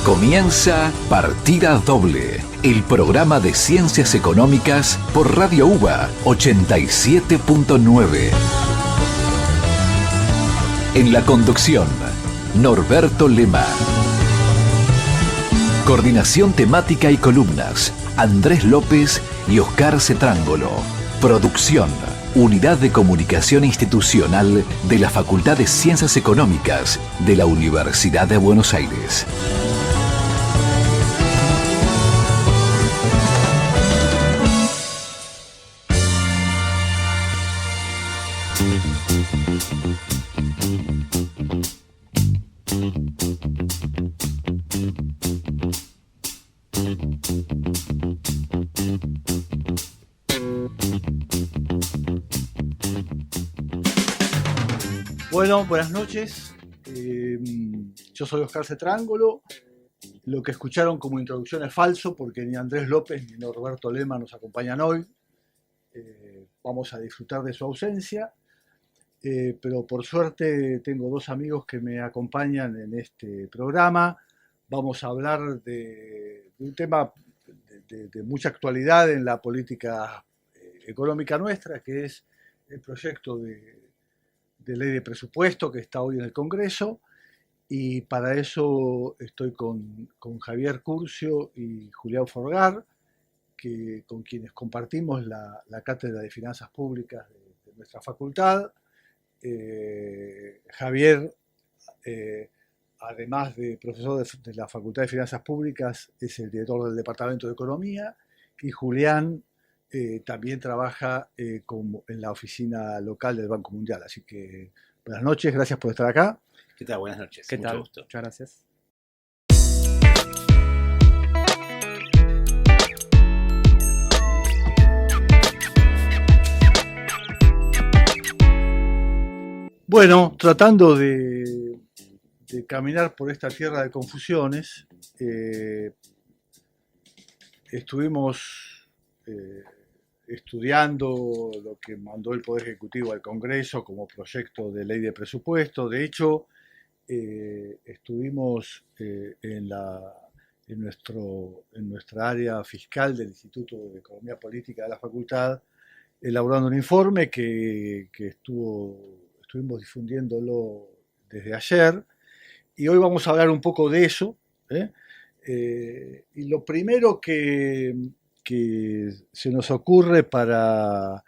Comienza Partida Doble, el programa de ciencias económicas por Radio UBA 87.9. En la conducción, Norberto Lema. Coordinación temática y columnas, Andrés López y Oscar Cetrángolo. Producción, Unidad de Comunicación Institucional de la Facultad de Ciencias Económicas de la Universidad de Buenos Aires. Bueno, buenas noches. Yo soy Oscar Cetrángolo. Lo que escucharon como introducción es falso porque ni Andrés López ni Norberto Lema nos acompañan hoy. Vamos a disfrutar de su ausencia, pero por suerte tengo dos amigos que me acompañan en este programa. Vamos a hablar de un tema de mucha actualidad en la política económica nuestra, que es el proyecto de ley de presupuesto que está hoy en el Congreso, y para eso estoy con Javier Curcio y Julián Forgar, con quienes compartimos la cátedra de Finanzas Públicas de nuestra facultad. Javier, además de profesor de la Facultad de Finanzas Públicas, es el director del Departamento de Economía, y Julián también trabaja en la oficina local del Banco Mundial. Así que buenas noches, gracias por estar acá. ¿Qué tal? Buenas noches. ¿Qué tal? Gusto. Muchas gracias. Bueno, tratando de caminar por esta tierra de confusiones, estuvimos estudiando lo que mandó el Poder Ejecutivo al Congreso como proyecto de ley de presupuesto. De hecho, estuvimos en nuestra área fiscal del Instituto de Economía Política de la Facultad, elaborando un informe que estuvimos difundiéndolo desde ayer, y hoy vamos a hablar un poco de eso. Y lo primero que se nos ocurre para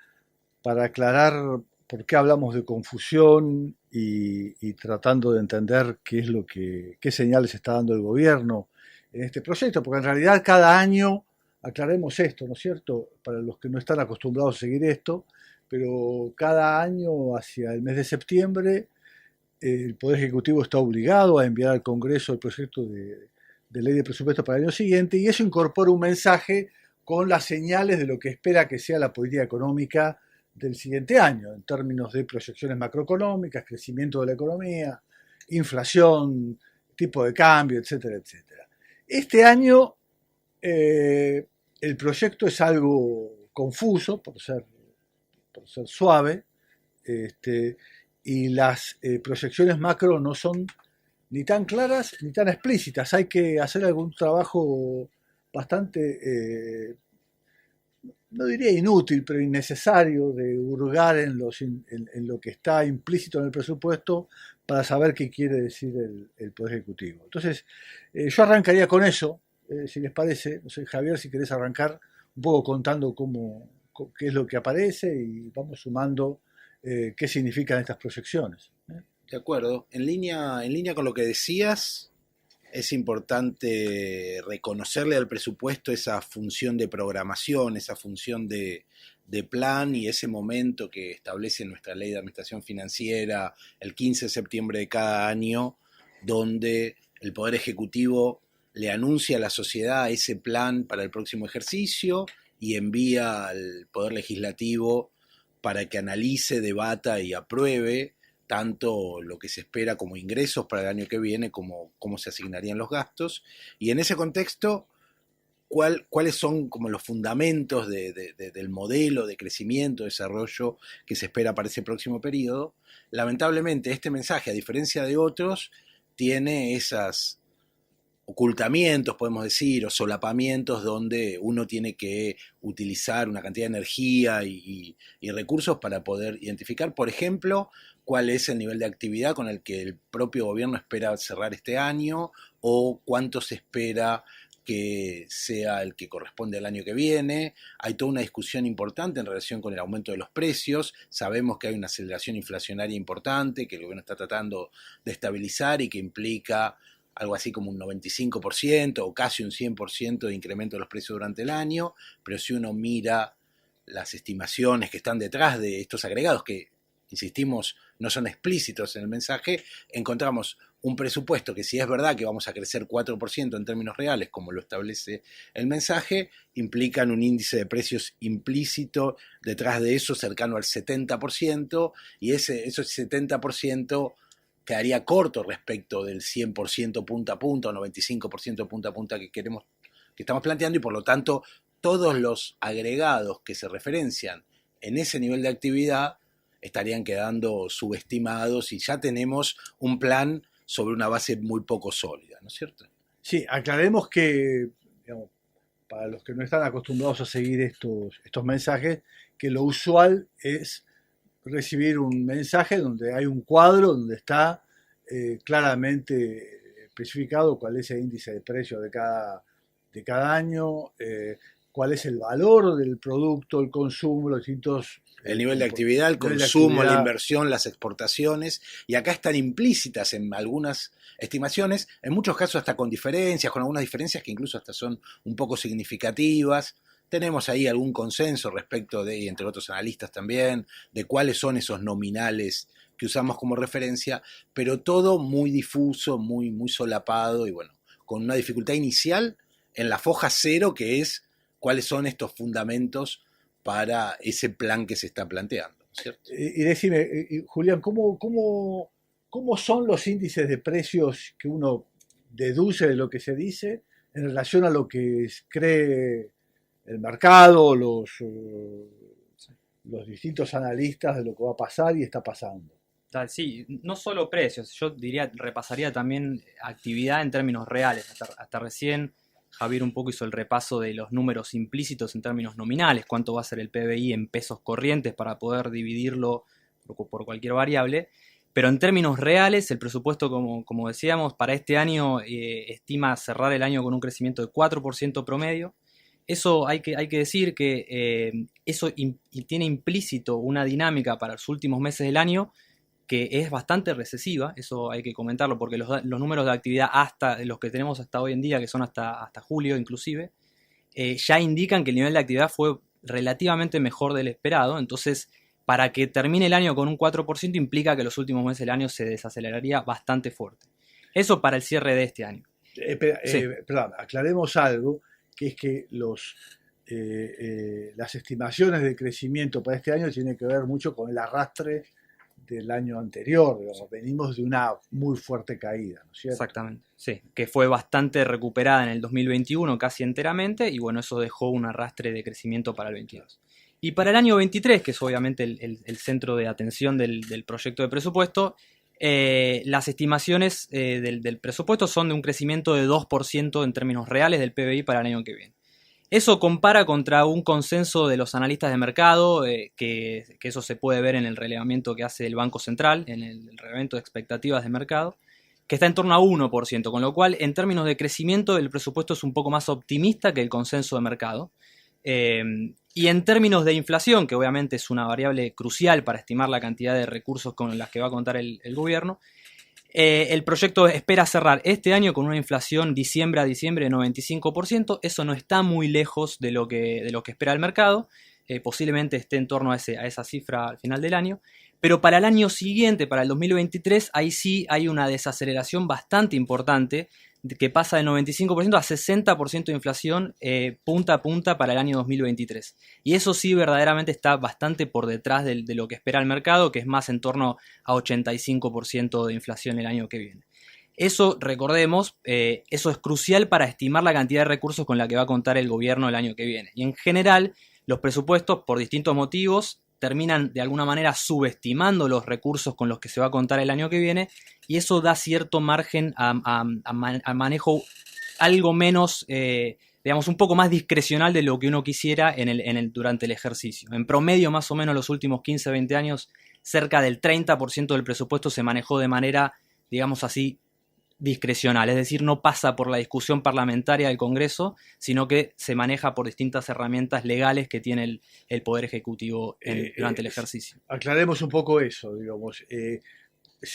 aclarar por qué hablamos de confusión y tratando de entender qué señales está dando el gobierno en este proyecto, porque en realidad cada año, aclaremos esto, ¿no es cierto?, para los que no están acostumbrados a seguir esto, pero cada año hacia el mes de septiembre el Poder Ejecutivo está obligado a enviar al Congreso el proyecto de ley de presupuesto para el año siguiente, y eso incorpora un mensaje con las señales de lo que espera que sea la política económica del siguiente año, en términos de proyecciones macroeconómicas, crecimiento de la economía, inflación, tipo de cambio, etcétera, etcétera. Este año el proyecto es algo confuso, por ser suave, y las proyecciones macro no son ni tan claras ni tan explícitas. Hay que hacer algún trabajo bastante, no diría inútil, pero innecesario, de hurgar en lo que está implícito en el presupuesto para saber qué quiere decir el Poder Ejecutivo. Entonces, yo arrancaría con eso, si les parece. No sé, Javier, si querés arrancar un poco contando qué es lo que aparece, y vamos sumando qué significan estas proyecciones. De acuerdo. En línea con lo que decías, es importante reconocerle al presupuesto esa función de programación, esa función de plan, y ese momento que establece nuestra ley de administración financiera el 15 de septiembre de cada año, donde el Poder Ejecutivo le anuncia a la sociedad ese plan para el próximo ejercicio y envía al Poder Legislativo para que analice, debata y apruebe tanto lo que se espera como ingresos para el año que viene, como cómo se asignarían los gastos. Y en ese contexto, ¿cuáles son como los fundamentos del modelo de crecimiento, desarrollo que se espera para ese próximo periodo? Lamentablemente, este mensaje, a diferencia de otros, tiene esas ocultamientos, podemos decir, o solapamientos donde uno tiene que utilizar una cantidad de energía y recursos para poder identificar, por ejemplo, cuál es el nivel de actividad con el que el propio gobierno espera cerrar este año o cuánto se espera que sea el que corresponde al año que viene. Hay toda una discusión importante en relación con el aumento de los precios. Sabemos que hay una aceleración inflacionaria importante que el gobierno está tratando de estabilizar y que implica algo así como un 95% o casi un 100% de incremento de los precios durante el año, pero si uno mira las estimaciones que están detrás de estos agregados, que, insistimos, no son explícitos en el mensaje, encontramos un presupuesto que, si es verdad que vamos a crecer 4% en términos reales, como lo establece el mensaje, implican un índice de precios implícito detrás de eso cercano al 70%, y ese 70% quedaría corto respecto del 100% punta a punta o 95% punta a punta que estamos planteando, y por lo tanto todos los agregados que se referencian en ese nivel de actividad estarían quedando subestimados y ya tenemos un plan sobre una base muy poco sólida, ¿no es cierto? Sí, aclaremos que, digamos, para los que no están acostumbrados a seguir estos mensajes, que lo usual es recibir un mensaje donde hay un cuadro donde está claramente especificado cuál es el índice de precio de cada año, cuál es el valor del producto, el consumo, los distintos... El nivel de actividad, el consumo, la inversión, las exportaciones, y acá están implícitas en algunas estimaciones, en muchos casos hasta con diferencias, con algunas diferencias que incluso hasta son un poco significativas. Tenemos ahí algún consenso respecto de, y entre otros analistas también, de cuáles son esos nominales que usamos como referencia, pero todo muy difuso, muy, muy solapado y bueno, con una dificultad inicial en la foja cero, que es cuáles son estos fundamentos para ese plan que se está planteando, ¿cierto? Y decime, Julián, ¿cómo son los índices de precios que uno deduce de lo que se dice en relación a lo que cree el mercado, los distintos analistas de lo que va a pasar y está pasando? Sí, no solo precios, yo diría, repasaría también actividad en términos reales. Hasta recién Javier un poco hizo el repaso de los números implícitos en términos nominales, cuánto va a ser el PBI en pesos corrientes para poder dividirlo por cualquier variable, pero en términos reales el presupuesto, como decíamos, para este año estima cerrar el año con un crecimiento de 4% promedio. Eso hay que decir que eso tiene implícito una dinámica para los últimos meses del año que es bastante recesiva. Eso hay que comentarlo porque los números de actividad hasta los que tenemos hasta hoy en día, que son hasta julio inclusive, ya indican que el nivel de actividad fue relativamente mejor del esperado. Entonces, para que termine el año con un 4% implica que los últimos meses del año se desaceleraría bastante fuerte. Eso para el cierre de este año. Sí. Perdón, aclaremos algo, que es que las estimaciones de crecimiento para este año tienen que ver mucho con el arrastre del año anterior, digamos. Venimos de una muy fuerte caída, ¿no es cierto? Exactamente, sí, que fue bastante recuperada en el 2021 casi enteramente, y bueno, eso dejó un arrastre de crecimiento para el 22. Y para el año 23, que es obviamente el centro de atención del proyecto de presupuesto, las estimaciones del presupuesto son de un crecimiento de 2% en términos reales del PBI para el año que viene. Eso compara contra un consenso de los analistas de mercado, que eso se puede ver en el relevamiento que hace el Banco Central, en el relevamiento de expectativas de mercado, que está en torno a 1%, con lo cual en términos de crecimiento el presupuesto es un poco más optimista que el consenso de mercado. Y en términos de inflación, que obviamente es una variable crucial para estimar la cantidad de recursos con las que va a contar el gobierno, el proyecto espera cerrar este año con una inflación diciembre a diciembre de 95%. Eso no está muy lejos de lo que espera el mercado. Posiblemente esté en torno a esa cifra al final del año. Pero para el año siguiente, para el 2023, ahí sí hay una desaceleración bastante importante, que pasa del 95% a 60% de inflación punta a punta para el año 2023. Y eso sí verdaderamente está bastante por detrás de lo que espera el mercado, que es más en torno a 85% de inflación el año que viene. Eso, recordemos, eso es crucial para estimar la cantidad de recursos con la que va a contar el gobierno el año que viene. Y en general, los presupuestos, por distintos motivos, terminan de alguna manera subestimando los recursos con los que se va a contar el año que viene, y eso da cierto margen a manejo algo menos, digamos, un poco más discrecional de lo que uno quisiera durante el ejercicio. En promedio, más o menos, los últimos 15, 20 años, cerca del 30% del presupuesto se manejó de manera, digamos así, discrecional, es decir, no pasa por la discusión parlamentaria del Congreso, sino que se maneja por distintas herramientas legales que tiene el Poder Ejecutivo durante el ejercicio. Aclaremos un poco eso, digamos.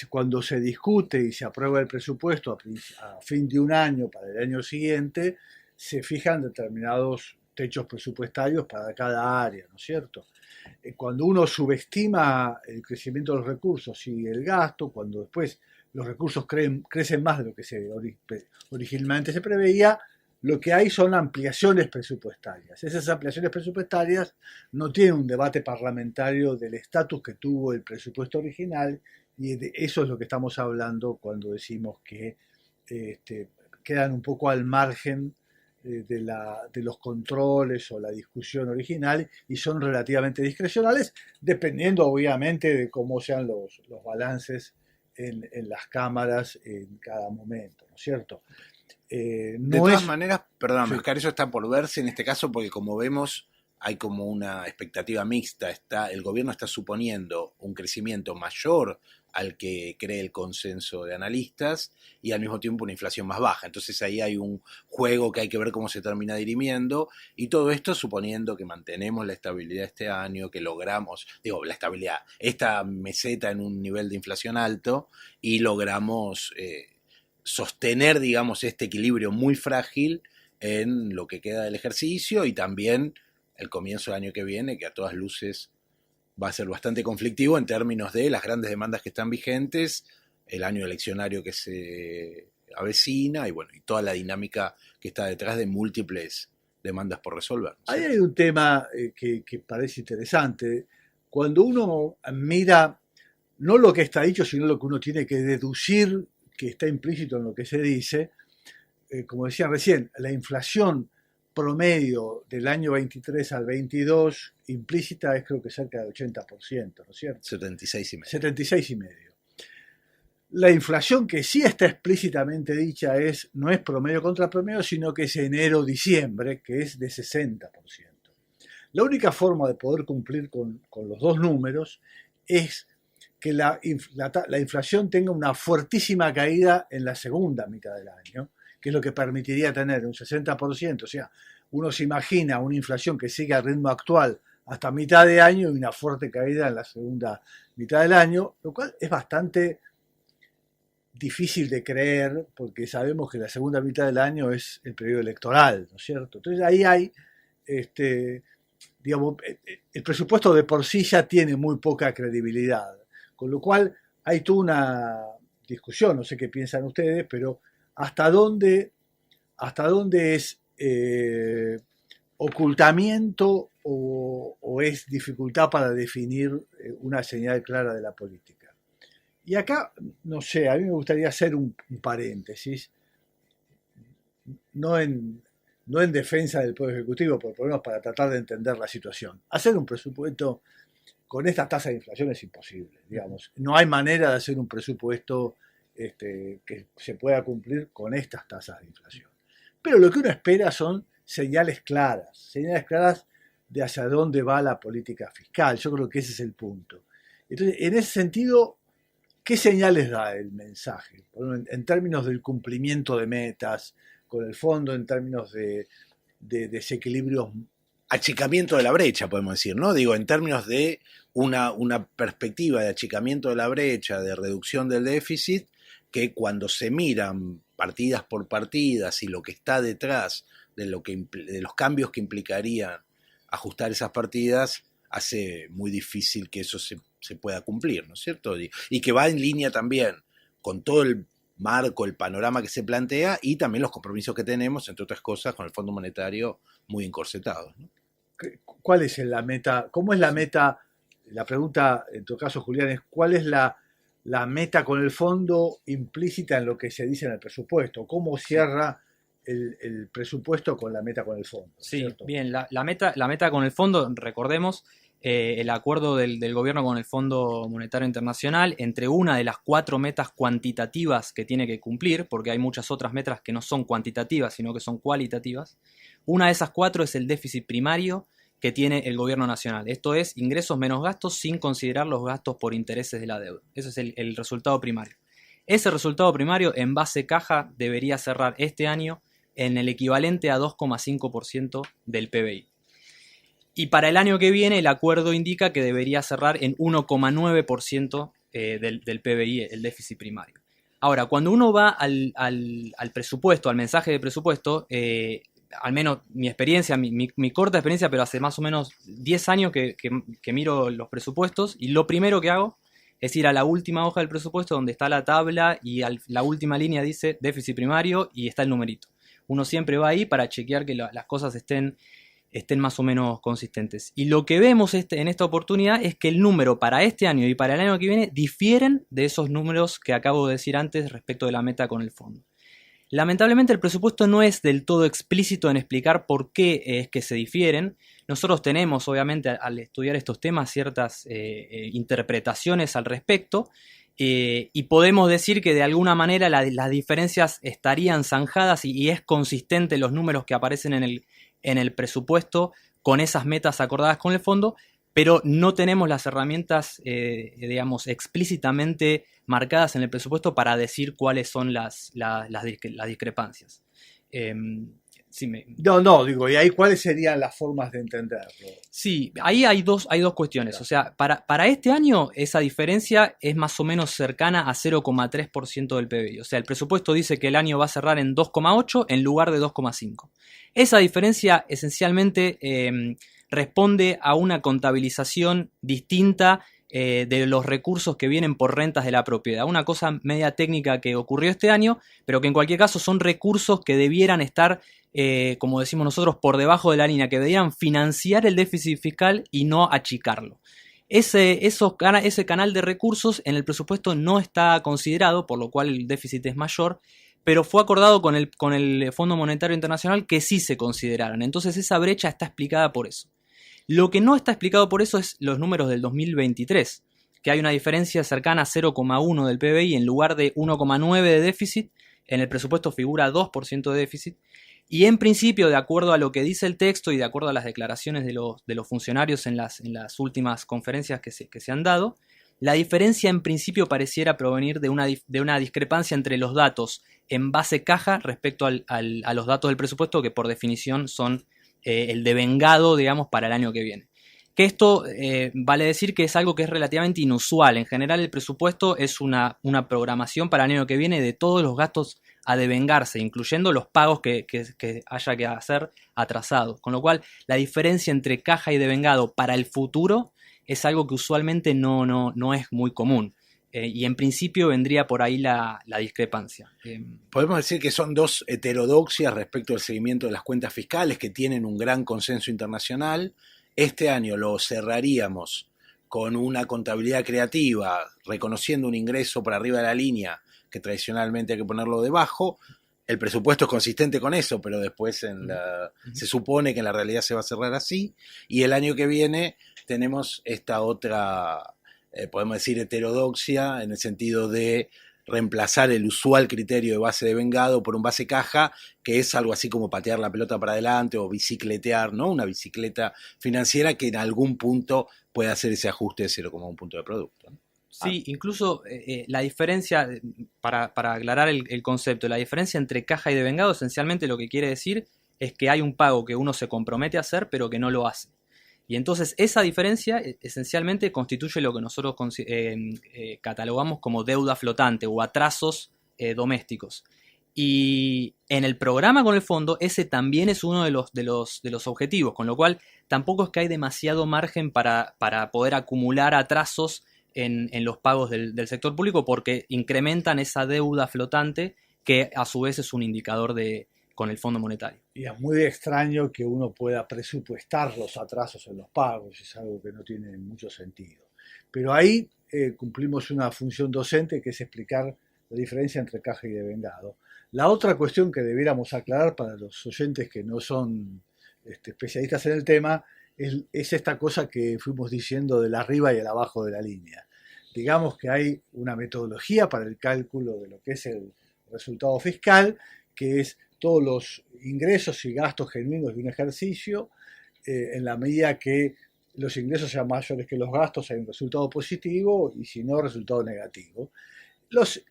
Cuando se discute y se aprueba el presupuesto a fin de un año para el año siguiente, se fijan determinados techos presupuestarios para cada área, ¿no es cierto? Cuando uno subestima el crecimiento de los recursos y el gasto, cuando después los recursos crecen más de lo que originalmente se preveía, lo que hay son ampliaciones presupuestarias. Esas ampliaciones presupuestarias no tienen un debate parlamentario del estatus que tuvo el presupuesto original, y de eso es lo que estamos hablando cuando decimos que quedan un poco al margen de los controles o la discusión original, y son relativamente discrecionales, dependiendo obviamente de cómo sean los balances en las cámaras en cada momento, ¿no es cierto? De todas maneras, perdón, Sí. Oscar, eso está por verse en este caso, porque como vemos hay como una expectativa mixta. El gobierno está suponiendo un crecimiento mayor al que cree el consenso de analistas y al mismo tiempo una inflación más baja. Entonces ahí hay un juego que hay que ver cómo se termina dirimiendo, y todo esto suponiendo que mantenemos la estabilidad este año, que logramos, la estabilidad, esta meseta en un nivel de inflación alto, y logramos sostener, digamos, este equilibrio muy frágil en lo que queda del ejercicio, y también el comienzo del año que viene, que a todas luces va a ser bastante conflictivo en términos de las grandes demandas que están vigentes, el año eleccionario que se avecina, y bueno, y toda la dinámica que está detrás de múltiples demandas por resolver, ¿no? Ahí hay un tema que parece interesante. Cuando uno mira no lo que está dicho, sino lo que uno tiene que deducir, que está implícito en lo que se dice, como decía recién, la inflación promedio del año 23 al 22 implícita es creo que cerca del 80%, ¿no es cierto? 76,5. 76,5. La inflación que sí está explícitamente dicha no es promedio contra promedio, sino que es enero-diciembre, que es de 60%. La única forma de poder cumplir con los dos números es que la inflación tenga una fuertísima caída en la segunda mitad del año, que es lo que permitiría tener un 60%. O sea, uno se imagina una inflación que sigue al ritmo actual hasta mitad de año y una fuerte caída en la segunda mitad del año, lo cual es bastante difícil de creer, porque sabemos que la segunda mitad del año es el periodo electoral, ¿no es cierto? Entonces ahí hay, digamos, el presupuesto de por sí ya tiene muy poca credibilidad, con lo cual hay toda una discusión, no sé qué piensan ustedes, pero hasta dónde es ocultamiento o es dificultad para definir una señal clara de la política. Y acá, no sé, a mí me gustaría hacer un paréntesis, no en defensa del Poder Ejecutivo, pero por lo menos para tratar de entender la situación. Hacer un presupuesto con esta tasa de inflación es imposible, digamos. No hay manera de hacer un presupuesto que se pueda cumplir con estas tasas de inflación. Pero lo que uno espera son señales claras de hacia dónde va la política fiscal. Yo creo que ese es el punto. Entonces, en ese sentido, ¿qué señales da el mensaje? En términos del cumplimiento de metas con el fondo, en términos de desequilibrios. Achicamiento de la brecha, podemos decir, ¿no? Digo, en términos de una perspectiva de achicamiento de la brecha, de reducción del déficit, que cuando se miran partidas por partidas y lo que está detrás de los cambios que implicarían ajustar esas partidas, hace muy difícil que eso se pueda cumplir, ¿no es cierto? Y que va en línea también con todo el marco, el panorama que se plantea, y también los compromisos que tenemos, entre otras cosas, con el Fondo Monetario muy encorsetados, ¿no? ¿Cuál es la meta? ¿Cómo es la meta? La pregunta, en tu caso, Julián, es ¿cuál es la meta con el fondo implícita en lo que se dice en el presupuesto? ¿Cómo cierra el presupuesto con la meta con el fondo? Sí, ¿cierto? bien, la meta con el fondo, recordemos, el acuerdo del gobierno con el Fondo Monetario Internacional entre una de las 4 metas cuantitativas que tiene que cumplir, porque hay muchas otras metas que no son cuantitativas, sino que son cualitativas. Una de esas 4 es el déficit primario que tiene el gobierno nacional. Esto es ingresos menos gastos sin considerar los gastos por intereses de la deuda. Ese es el resultado primario. Ese resultado primario en base caja debería cerrar este año en el equivalente a 2,5% del PBI. Y para el año que viene el acuerdo indica que debería cerrar en 1,9% del PBI, el déficit primario. Ahora, cuando uno va al presupuesto, al mensaje de presupuesto, al menos mi experiencia, mi corta experiencia, pero hace más o menos 10 años que miro los presupuestos, y lo primero que hago es ir a la última hoja del presupuesto donde está la tabla y la última línea dice déficit primario y está el numerito. Uno siempre va ahí para chequear que las cosas estén más o menos consistentes. Y lo que vemos en esta oportunidad es que el número para este año y para el año que viene difieren de esos números que acabo de decir antes respecto de la meta con el fondo. Lamentablemente el presupuesto no es del todo explícito en explicar por qué es que se difieren. Nosotros tenemos, obviamente, al estudiar estos temas, ciertas interpretaciones al respecto, y podemos decir que de alguna manera las diferencias estarían zanjadas y es consistente los números que aparecen en el presupuesto con esas metas acordadas con el fondo, pero no tenemos las herramientas, digamos, explícitamente marcadas en el presupuesto para decir cuáles son las discrepancias. Digo, ¿y ahí cuáles serían las formas de entenderlo? Sí, ahí hay dos cuestiones. Claro. O sea, para este año esa diferencia es más o menos cercana a 0,3% del PBI. O sea, el presupuesto dice que el año va a cerrar en 2,8 en lugar de 2,5. Esa diferencia esencialmente responde a una contabilización distinta de los recursos que vienen por rentas de la propiedad. Una cosa media técnica que ocurrió este año, pero que en cualquier caso son recursos que debieran estar, como decimos nosotros, por debajo de la línea, que debieran financiar el déficit fiscal y no achicarlo. Ese canal de recursos en el presupuesto no está considerado, por lo cual el déficit es mayor, pero fue acordado con el Fondo Monetario Internacional que sí se consideraran. Entonces esa brecha está explicada por eso. Lo que no está explicado por eso es los números del 2023, que hay una diferencia cercana a 0,1 del PBI en lugar de 1,9 de déficit. En el presupuesto figura 2% de déficit. Y en principio, de acuerdo a lo que dice el texto y de acuerdo a las declaraciones de los funcionarios en las últimas conferencias que se han dado, la diferencia en principio pareciera provenir de una discrepancia entre los datos en base caja respecto a los datos del presupuesto, que por definición son el devengado, digamos, para el año que viene. Que esto vale decir que es algo que es relativamente inusual. En general el presupuesto es una programación para el año que viene de todos los gastos a devengarse, incluyendo los pagos que haya que hacer atrasados. Con lo cual la diferencia entre caja y devengado para el futuro es algo que usualmente no es muy común. Y en principio vendría por ahí la discrepancia. Podemos decir que son dos heterodoxias respecto al seguimiento de las cuentas fiscales que tienen un gran consenso internacional. Este año lo cerraríamos con una contabilidad creativa, reconociendo un ingreso por arriba de la línea que tradicionalmente hay que ponerlo debajo. El presupuesto es consistente con eso, pero después se supone que en la realidad se va a cerrar así. Y el año que viene tenemos esta otra, podemos decir, heterodoxia, en el sentido de reemplazar el usual criterio de base de vengado por un base caja, que es algo así como patear la pelota para adelante o bicicletear, ¿no? Una bicicleta financiera que en algún punto puede hacer ese ajuste de 0,1 punto de producto, ¿no? Sí, incluso la diferencia, para aclarar el concepto, la diferencia entre caja y devengado esencialmente lo que quiere decir es que hay un pago que uno se compromete a hacer pero que no lo hace. Y entonces esa diferencia esencialmente constituye lo que nosotros catalogamos como deuda flotante o atrasos domésticos. Y en el programa con el fondo ese también es uno de los objetivos, con lo cual tampoco es que hay demasiado margen para poder acumular atrasos en los pagos del sector público, porque incrementan esa deuda flotante que a su vez es un indicador con el Fondo Monetario. Y es muy extraño que uno pueda presupuestar los atrasos en los pagos, es algo que no tiene mucho sentido. Pero ahí cumplimos una función docente, que es explicar la diferencia entre caja y devengado. La otra cuestión que debiéramos aclarar para los oyentes que no son especialistas en el tema es esta cosa que fuimos diciendo del arriba y el abajo de la línea. Digamos que hay una metodología para el cálculo de lo que es el resultado fiscal, que es todos los ingresos y gastos genuinos de un ejercicio, en la medida que los ingresos sean mayores que los gastos, hay un resultado positivo, y si no, resultado negativo. Los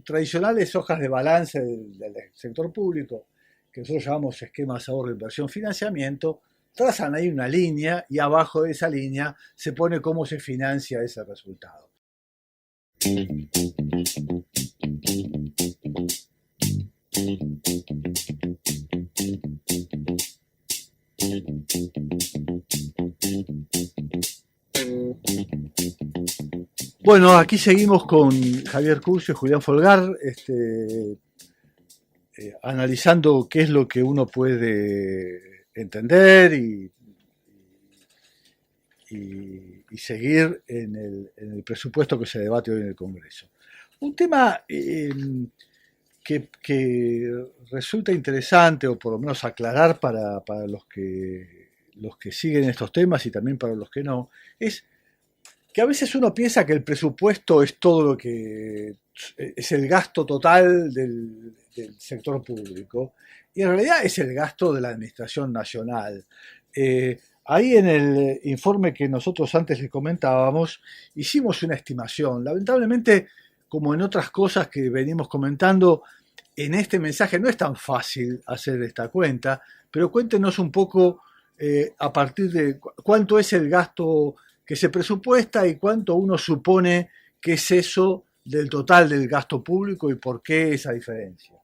tradicionales hojas de balance del sector público, que nosotros llamamos esquemas ahorro, inversión, financiamiento, trazan ahí una línea y abajo de esa línea se pone cómo se financia ese resultado. Bueno, aquí seguimos con Javier Curcio y Julián Folgar, analizando qué es lo que uno puede entender y seguir en el presupuesto que se debate hoy en el Congreso. Un tema que resulta interesante, o por lo menos aclarar para los que siguen estos temas y también para los que no, es que a veces uno piensa que el presupuesto es todo lo que es el gasto total del sector público, y en realidad es el gasto de la Administración Nacional. Ahí en el informe que nosotros antes les comentábamos, hicimos una estimación. Lamentablemente, como en otras cosas que venimos comentando, en este mensaje no es tan fácil hacer esta cuenta, pero cuéntenos un poco a partir de cuánto es el gasto que se presupuesta y cuánto uno supone que es eso del total del gasto público y por qué esa diferencia.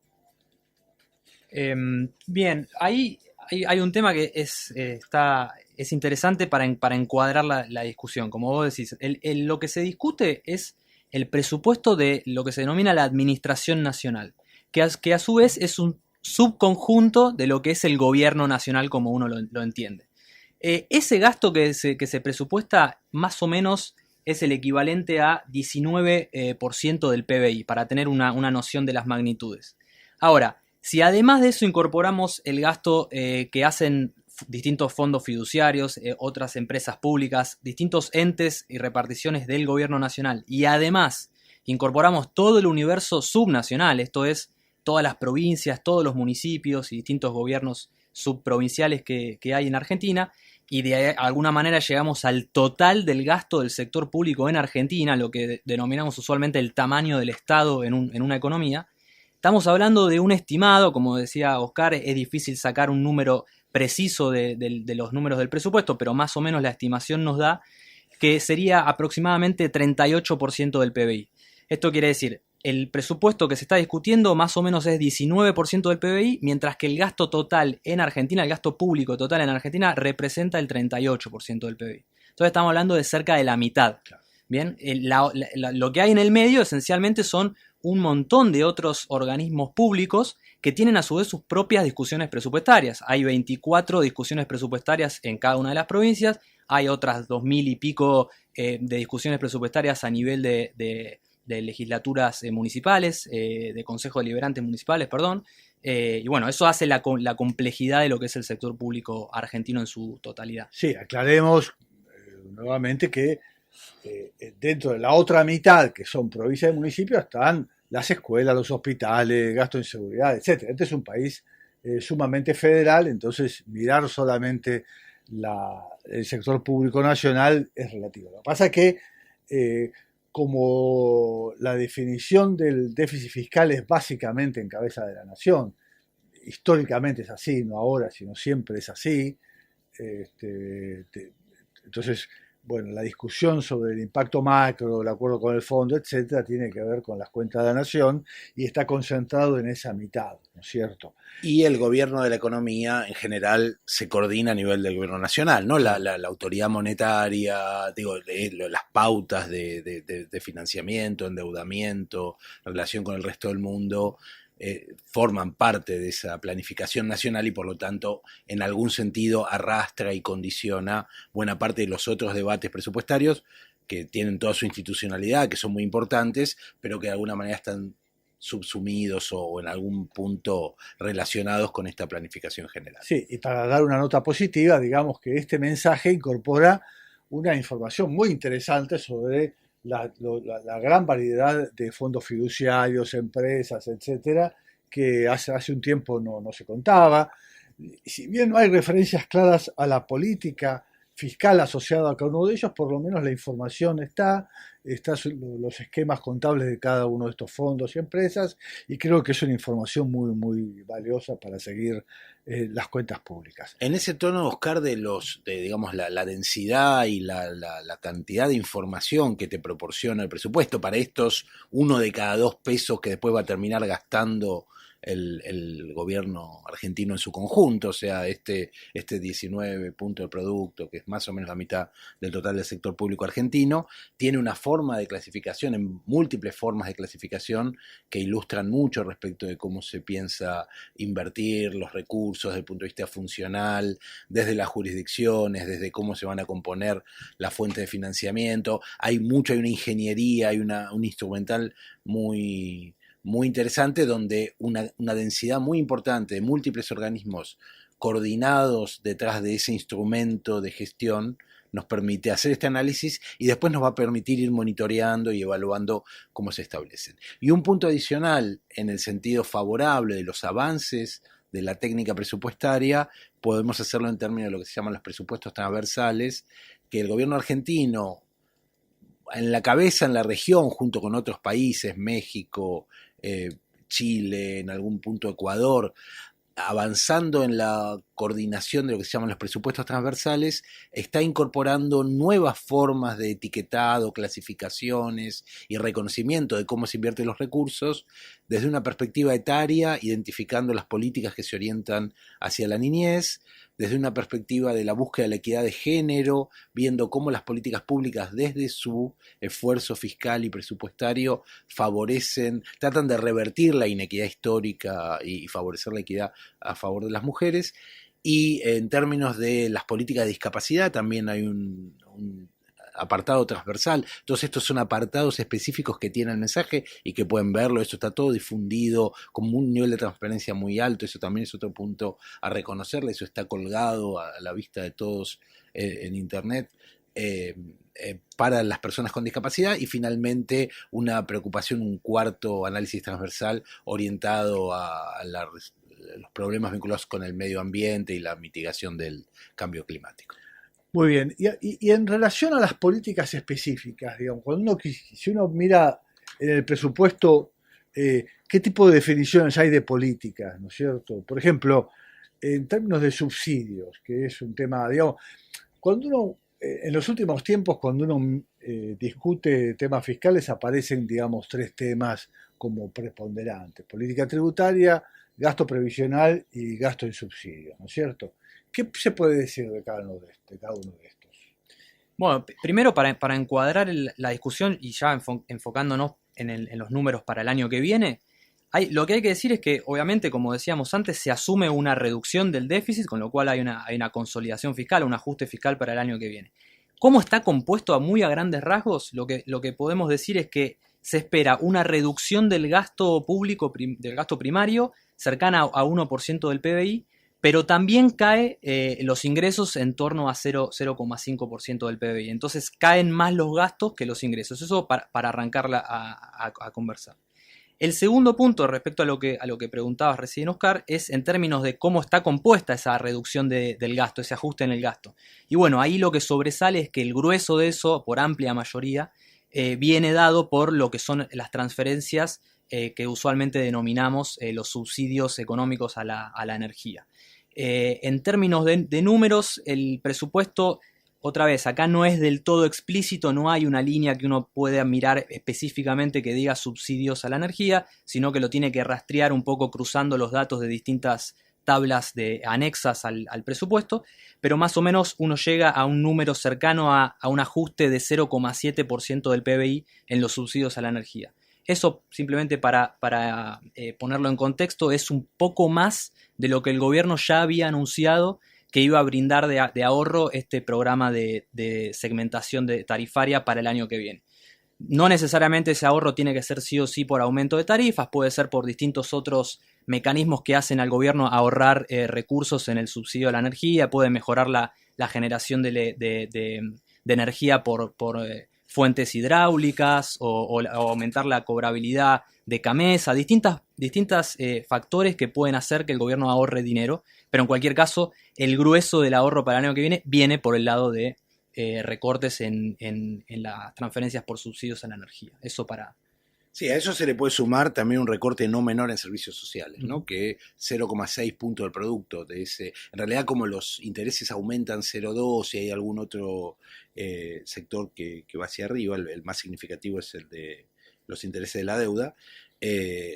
Bien, ahí hay un tema que es interesante para encuadrar la discusión. Como vos decís, lo que se discute es el presupuesto de lo que se denomina la Administración Nacional, que a su vez es un subconjunto de lo que es el gobierno nacional como uno lo entiende. Ese gasto que se presupuesta más o menos es el equivalente a 19% del PBI, para tener una noción de las magnitudes. Ahora, si además de eso incorporamos el gasto que hacen distintos fondos fiduciarios, otras empresas públicas, distintos entes y reparticiones del gobierno nacional, y además incorporamos todo el universo subnacional, esto es, todas las provincias, todos los municipios y distintos gobiernos subprovinciales que hay en Argentina, y de alguna manera llegamos al total del gasto del sector público en Argentina, lo que denominamos usualmente el tamaño del Estado en una economía. Estamos hablando de un estimado, como decía Oscar, es difícil sacar un número preciso de los números del presupuesto, pero más o menos la estimación nos da que sería aproximadamente 38% del PBI. Esto quiere decir, el presupuesto que se está discutiendo más o menos es 19% del PBI, mientras que el gasto total en Argentina, el gasto público total en Argentina, representa el 38% del PBI. Entonces estamos hablando de cerca de la mitad. Bien, lo que hay en el medio esencialmente son un montón de otros organismos públicos que tienen a su vez sus propias discusiones presupuestarias. Hay 24 discusiones presupuestarias en cada una de las provincias, hay otras 2000 y pico de discusiones presupuestarias a nivel de legislaturas municipales, de consejos deliberantes municipales, perdón. Y bueno, eso hace la complejidad de lo que es el sector público argentino en su totalidad. Sí, aclaremos nuevamente que dentro de la otra mitad, que son provincias y municipios, están las escuelas, los hospitales, gasto en seguridad, etc. Este es un país sumamente federal, entonces mirar solamente el sector público nacional es relativo. Lo que pasa es que como la definición del déficit fiscal es básicamente en cabeza de la nación, históricamente es así, no ahora, sino siempre es así, entonces, bueno, la discusión sobre el impacto macro, el acuerdo con el fondo, etcétera, tiene que ver con las cuentas de la nación y está concentrado en esa mitad, ¿no es cierto? Y el gobierno de la economía en general se coordina a nivel del gobierno nacional, ¿no? La autoridad monetaria, digo, las pautas de financiamiento, endeudamiento, relación con el resto del mundo, forman parte de esa planificación nacional y por lo tanto en algún sentido arrastra y condiciona buena parte de los otros debates presupuestarios que tienen toda su institucionalidad, que son muy importantes, pero que de alguna manera están subsumidos o en algún punto relacionados con esta planificación general. Sí, y para dar una nota positiva, digamos que este mensaje incorpora una información muy interesante sobre la gran variedad de fondos fiduciarios, empresas, etcétera, que hace un tiempo no se contaba. Si bien no hay referencias claras a la política fiscal asociada a cada uno de ellos, por lo menos la información está los esquemas contables de cada uno de estos fondos y empresas, y creo que es una información muy, muy valiosa para seguir las cuentas públicas. En ese tono, Oscar, digamos, la densidad y la cantidad de información que te proporciona el presupuesto para estos 1 de cada 2 pesos que después va a terminar gastando el gobierno argentino en su conjunto, o sea, este 19 puntos del producto, que es más o menos la mitad del total del sector público argentino, tiene una forma de clasificación, en múltiples formas de clasificación, que ilustran mucho respecto de cómo se piensa invertir los recursos desde el punto de vista funcional, desde las jurisdicciones, desde cómo se van a componer las fuentes de financiamiento. Hay una ingeniería, hay un instrumental muy interesante, donde una densidad muy importante de múltiples organismos coordinados detrás de ese instrumento de gestión nos permite hacer este análisis y después nos va a permitir ir monitoreando y evaluando cómo se establecen. Y un punto adicional en el sentido favorable de los avances de la técnica presupuestaria, podemos hacerlo en términos de lo que se llaman los presupuestos transversales, que el gobierno argentino, en la cabeza en la región, junto con otros países, México, Chile, en algún punto Ecuador, avanzando en la coordinación de lo que se llaman los presupuestos transversales, está incorporando nuevas formas de etiquetado, clasificaciones y reconocimiento de cómo se invierten los recursos desde una perspectiva etaria, identificando las políticas que se orientan hacia la niñez, desde una perspectiva de la búsqueda de la equidad de género, viendo cómo las políticas públicas desde su esfuerzo fiscal y presupuestario tratan de revertir la inequidad histórica y favorecer la equidad a favor de las mujeres. Y en términos de las políticas de discapacidad también hay un apartado transversal. Todos estos son apartados específicos que tiene el mensaje y que pueden verlo. Esto está todo difundido con un nivel de transparencia muy alto. Eso también es otro punto a reconocerle. Eso está colgado a la vista de todos en internet para las personas con discapacidad. Y finalmente una preocupación, un cuarto análisis transversal orientado a los problemas vinculados con el medio ambiente y la mitigación del cambio climático. Muy bien, y en relación a las políticas específicas, digamos, si uno mira en el presupuesto, ¿qué tipo de definiciones hay de políticas, ¿no es cierto? Por ejemplo, en términos de subsidios, que es un tema, digamos, cuando uno, en los últimos tiempos, cuando uno discute temas fiscales, aparecen, digamos, 3 temas como preponderantes: política tributaria, gasto previsional y gasto en subsidios, ¿no es cierto? ¿Qué se puede decir de cada uno de estos? Bueno, primero para encuadrar la discusión y ya enfocándonos en los números para el año que viene, lo que hay que decir es que, obviamente, como decíamos antes, se asume una reducción del déficit, con lo cual hay una consolidación fiscal, un ajuste fiscal para el año que viene. ¿Cómo está compuesto a grandes rasgos? Lo que podemos decir es que se espera una reducción del gasto público, del gasto primario, cercana a 1% del PBI, pero también cae los ingresos en torno a 0,5% del PBI. Entonces caen más los gastos que los ingresos. Eso para arrancarla a conversar. El segundo punto respecto a lo que preguntabas recién, Oscar, es en términos de cómo está compuesta esa reducción del gasto, ese ajuste en el gasto. Y bueno, ahí lo que sobresale es que el grueso de eso, por amplia mayoría, viene dado por lo que son las transferencias que usualmente denominamos los subsidios económicos a la energía. En términos de números, el presupuesto, otra vez, acá no es del todo explícito, no hay una línea que uno pueda mirar específicamente que diga subsidios a la energía, sino que lo tiene que rastrear un poco cruzando los datos de distintas tablas anexas al presupuesto, pero más o menos uno llega a un número cercano a un ajuste de 0,7% del PBI en los subsidios a la energía. Eso, simplemente para ponerlo en contexto, es un poco más de lo que el gobierno ya había anunciado que iba a brindar de ahorro este programa de segmentación tarifaria para el año que viene. No necesariamente ese ahorro tiene que ser sí o sí por aumento de tarifas, puede ser por distintos otros mecanismos que hacen al gobierno ahorrar recursos en el subsidio a la energía, puede mejorar la generación de energía por fuentes hidráulicas o aumentar la cobrabilidad de CAMESA, distintas factores que pueden hacer que el gobierno ahorre dinero, pero en cualquier caso el grueso del ahorro para el año que viene por el lado de recortes en las transferencias por subsidios a la energía. Eso para... Sí, a eso se le puede sumar también un recorte no menor en servicios sociales, ¿no? Que 0,6 puntos del producto de ese. En realidad, como los intereses aumentan 0,2 y hay algún otro sector que va hacia arriba, el más significativo es el de los intereses de la deuda,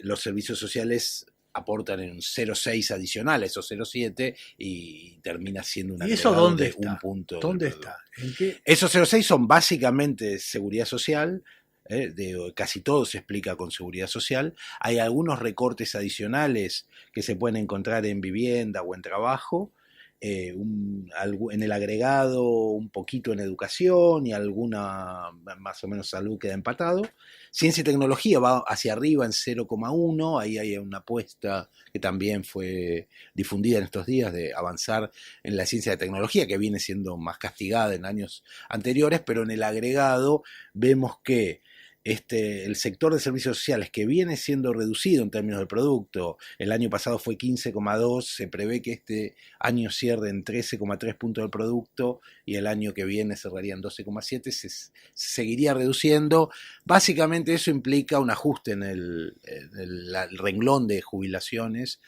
los servicios sociales aportan en un 0,6 adicional a esos 0,7 y termina siendo una ¿Y eso dónde está? un punto. ¿Dónde está? ¿En qué? Esos 0,6 son básicamente seguridad social. De casi todo se explica con seguridad social. Hay algunos recortes adicionales que se pueden encontrar en vivienda o en trabajo, en el agregado un poquito en educación y alguna más o menos salud queda empatado. Ciencia y tecnología va hacia arriba en 0,1, ahí hay una apuesta que también fue difundida en estos días de avanzar en la ciencia y tecnología, que viene siendo más castigada en años anteriores, pero en el agregado vemos que el sector de servicios sociales, que viene siendo reducido en términos del producto, el año pasado fue 15,2, se prevé que este año cierre en 13,3 puntos del producto y el año que viene cerraría en 12,7, se seguiría reduciendo. Básicamente eso implica un ajuste en el renglón de jubilaciones.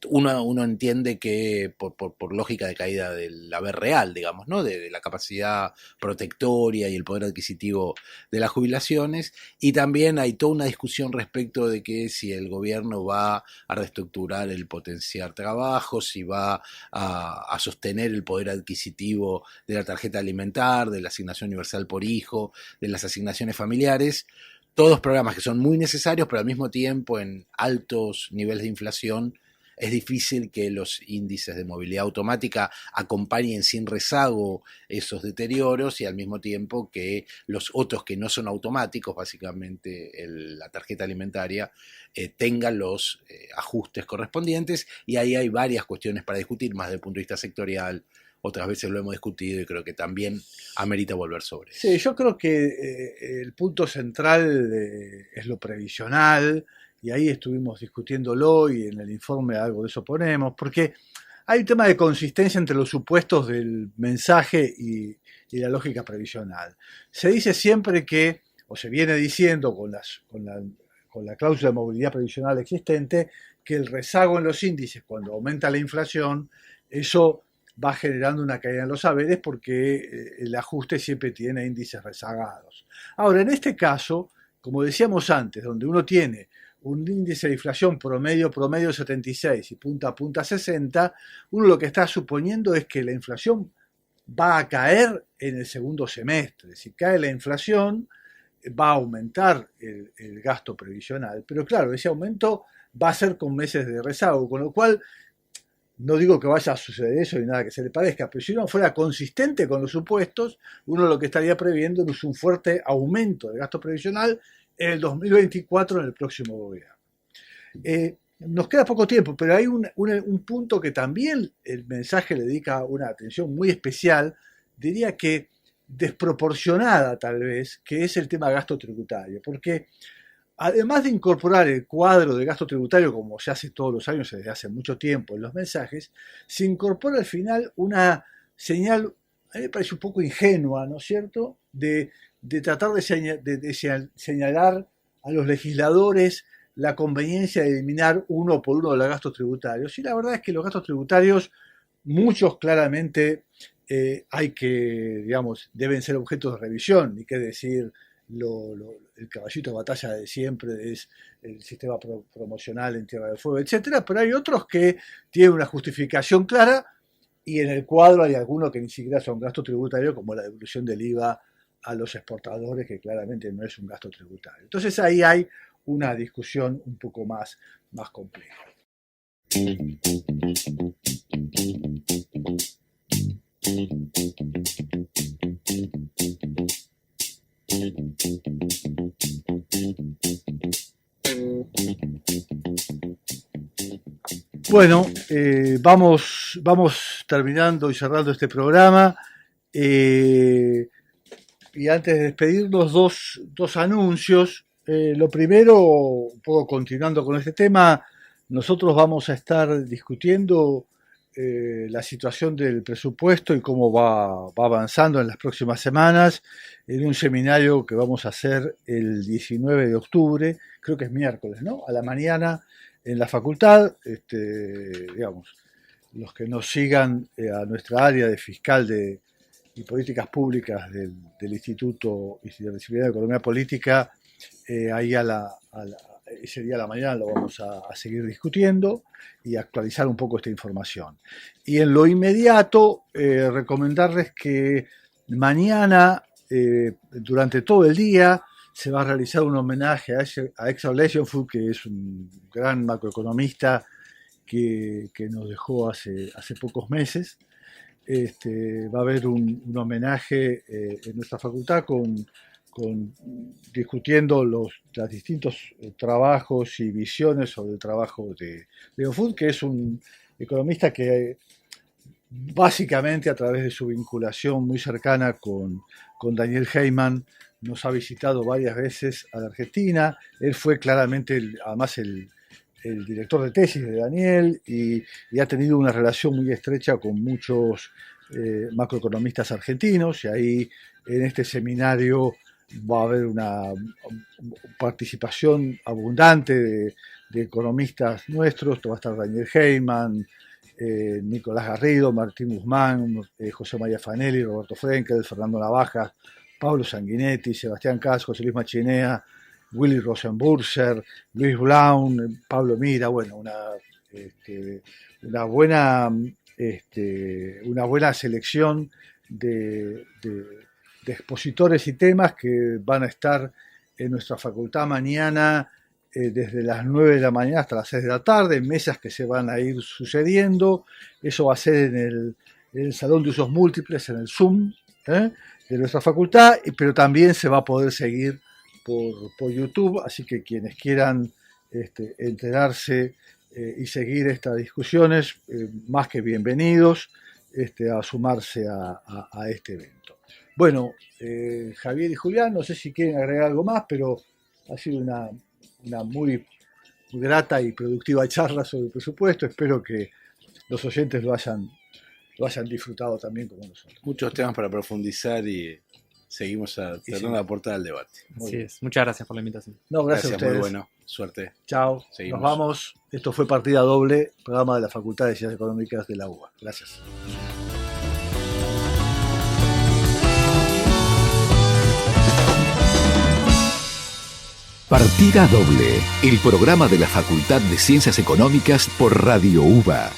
Uno entiende que por lógica de caída del haber real, digamos, ¿no? De la capacidad protectoria y el poder adquisitivo de las jubilaciones, y también hay toda una discusión respecto de que si el gobierno va a reestructurar el potenciar trabajo, si va a sostener el poder adquisitivo de la tarjeta alimentar, de la asignación universal por hijo, de las asignaciones familiares. Todos programas que son muy necesarios, pero al mismo tiempo en altos niveles de inflación es difícil que los índices de movilidad automática acompañen sin rezago esos deterioros y al mismo tiempo que los otros que no son automáticos, básicamente la tarjeta alimentaria, tengan los ajustes correspondientes, y ahí hay varias cuestiones para discutir, más desde el punto de vista sectorial. Otras veces lo hemos discutido y creo que también amerita volver sobre eso. Sí, yo creo que el punto central es lo previsional, y ahí estuvimos discutiéndolo y en el informe algo de eso ponemos, porque hay un tema de consistencia entre los supuestos del mensaje y la lógica previsional. Se dice siempre que, o se viene diciendo con la cláusula de movilidad previsional existente, que el rezago en los índices, cuando aumenta la inflación, eso va generando una caída en los saberes porque el ajuste siempre tiene índices rezagados. Ahora, en este caso, como decíamos antes, donde uno tiene un índice de inflación promedio 76 y punta a punta 60, uno lo que está suponiendo es que la inflación va a caer en el segundo semestre. Si cae la inflación, va a aumentar el gasto previsional, pero claro, ese aumento va a ser con meses de rezago, con lo cual no digo que vaya a suceder eso ni nada que se le parezca, pero si uno fuera consistente con los supuestos, uno lo que estaría previendo es un fuerte aumento de gasto previsional en el 2024 en el próximo gobierno. Nos queda poco tiempo, pero hay un punto que también el mensaje le dedica una atención muy especial, diría que desproporcionada tal vez, que es el tema de gasto tributario, porque además de incorporar el cuadro de gasto tributario, como se hace todos los años desde hace mucho tiempo en los mensajes, se incorpora al final una señal, a mí me parece un poco ingenua, ¿no es cierto?, de tratar de señalar a los legisladores la conveniencia de eliminar uno por uno de los gastos tributarios. Y la verdad es que los gastos tributarios, muchos claramente deben ser objeto de revisión, ni qué decir el caballito de batalla de siempre es el sistema promocional en Tierra del Fuego, etcétera, pero hay otros que tienen una justificación clara, y en el cuadro hay algunos que ni siquiera son gastos tributarios, como la devolución del IVA a los exportadores, que claramente no es un gasto tributario. Entonces ahí hay una discusión un poco más compleja. Bueno, vamos terminando y cerrando este programa. Y antes de despedirnos, dos anuncios. Lo primero, un poco continuando con este tema, nosotros vamos a estar discutiendo la situación del presupuesto y cómo va avanzando en las próximas semanas en un seminario que vamos a hacer el 19 de octubre, creo que es miércoles, ¿no? A la mañana en la facultad, digamos, los que nos sigan a nuestra área de fiscal y políticas públicas del Instituto Interdisciplinario de Economía Política, ahí ese día a la mañana lo vamos a seguir discutiendo y actualizar un poco esta información. Y en lo inmediato, recomendarles que mañana, durante todo el día, se va a realizar un homenaje a Exxon Legenfood, que es un gran macroeconomista que nos dejó hace pocos meses. Va a haber un homenaje en nuestra facultad discutiendo los distintos trabajos y visiones sobre el trabajo de Legenfood, que es un economista que básicamente a través de su vinculación muy cercana con Daniel Heyman nos ha visitado varias veces a la Argentina. Él fue claramente además el director de tesis de Daniel y ha tenido una relación muy estrecha con muchos macroeconomistas argentinos, y ahí en este seminario va a haber una participación abundante de economistas nuestros. Va a estar Daniel Heyman, Nicolás Garrido, Martín Guzmán, José María Fanelli, Roberto Frenkel, Fernando Navajas, Pablo Sanguinetti, Sebastián Cas, José Luis Machinea, Willy Rosenburser, Luis Blaun, Pablo Mira. Bueno, una buena selección de expositores y temas que van a estar en nuestra facultad mañana desde las 9 de la mañana hasta las 6 de la tarde, mesas que se van a ir sucediendo. Eso va a ser en el Salón de Usos Múltiples, en el Zoom de nuestra facultad, pero también se va a poder seguir por YouTube, así que quienes quieran enterarse y seguir estas discusiones, más que bienvenidos a sumarse a este evento. Bueno, Javier y Julián, no sé si quieren agregar algo más, pero ha sido una muy grata y productiva charla sobre el presupuesto. Espero que los oyentes lo hayan disfrutado también como nosotros. Muchos temas para profundizar y seguimos tratando de aportar al debate. Así es. Muchas gracias por la invitación. No, gracias a ustedes. Muy bueno. Suerte. Chao. Seguimos. Nos vamos. Esto fue Partida Doble, programa de la Facultad de Ciencias Económicas de la UBA. Gracias. Partida Doble, el programa de la Facultad de Ciencias Económicas por Radio UBA.